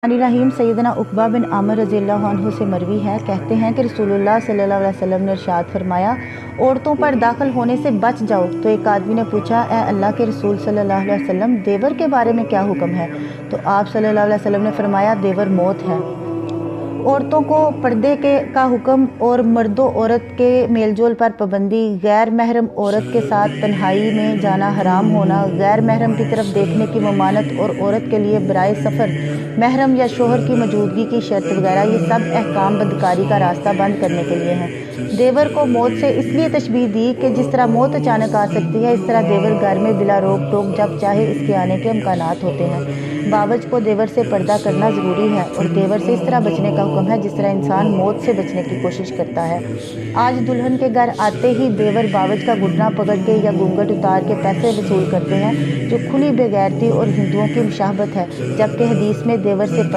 रहीम सैयदना उक़बा बिन आमिर रज़ियल्लाहु अन्हु से मरवी है, कहते हैं कि रसूलुल्लाह सल्लल्लाहु अलैहि वसल्लम ने इरशाद फरमाया, औरतों पर दाखिल होने से बच जाओ। तो एक आदमी ने पूछा, ए अल्लाह के रसूल सल्लल्लाहु अलैहि वसल्लम, देवर के बारे में क्या हुक्म है? तो आप सल्लल्लाहु अलैहि वसल्लम ने फरमाया, देवर मौत है। औरतों को पर्दे का हुक्म और मर्दों औरत के मेलजोल पर पाबंदी, गैर महरम औरत के साथ तन्हाई में जाना हराम होना, गैर महरम की तरफ देखने की ममानत और औरत के लिए बराए सफ़र महरम या शोहर की मौजूदगी की शर्त वगैरह, ये सब अहकाम बदकारी का रास्ता बंद करने के लिए हैं। देवर को मौत से इसलिए तशबीह दी कि जिस तरह मौत अचानक आ सकती है, इस तरह देवर घर में बिला रोक टोक जब चाहे इसके आने के इम्कानात होते हैं। बावज को देवर से पर्दा करना ज़रूरी है और देवर से इस तरह बचने का हुक्म है जिस तरह इंसान मौत से बचने की कोशिश करता है। आज दुल्हन के घर आते ही देवर बावज का घुटना पकड़ के या घूंघट उतार के पैसे वसूल करते हैं, जो खुली बेगैरती और हिंदुओं की मुशाहबत है, जबकि हदीस में देवर से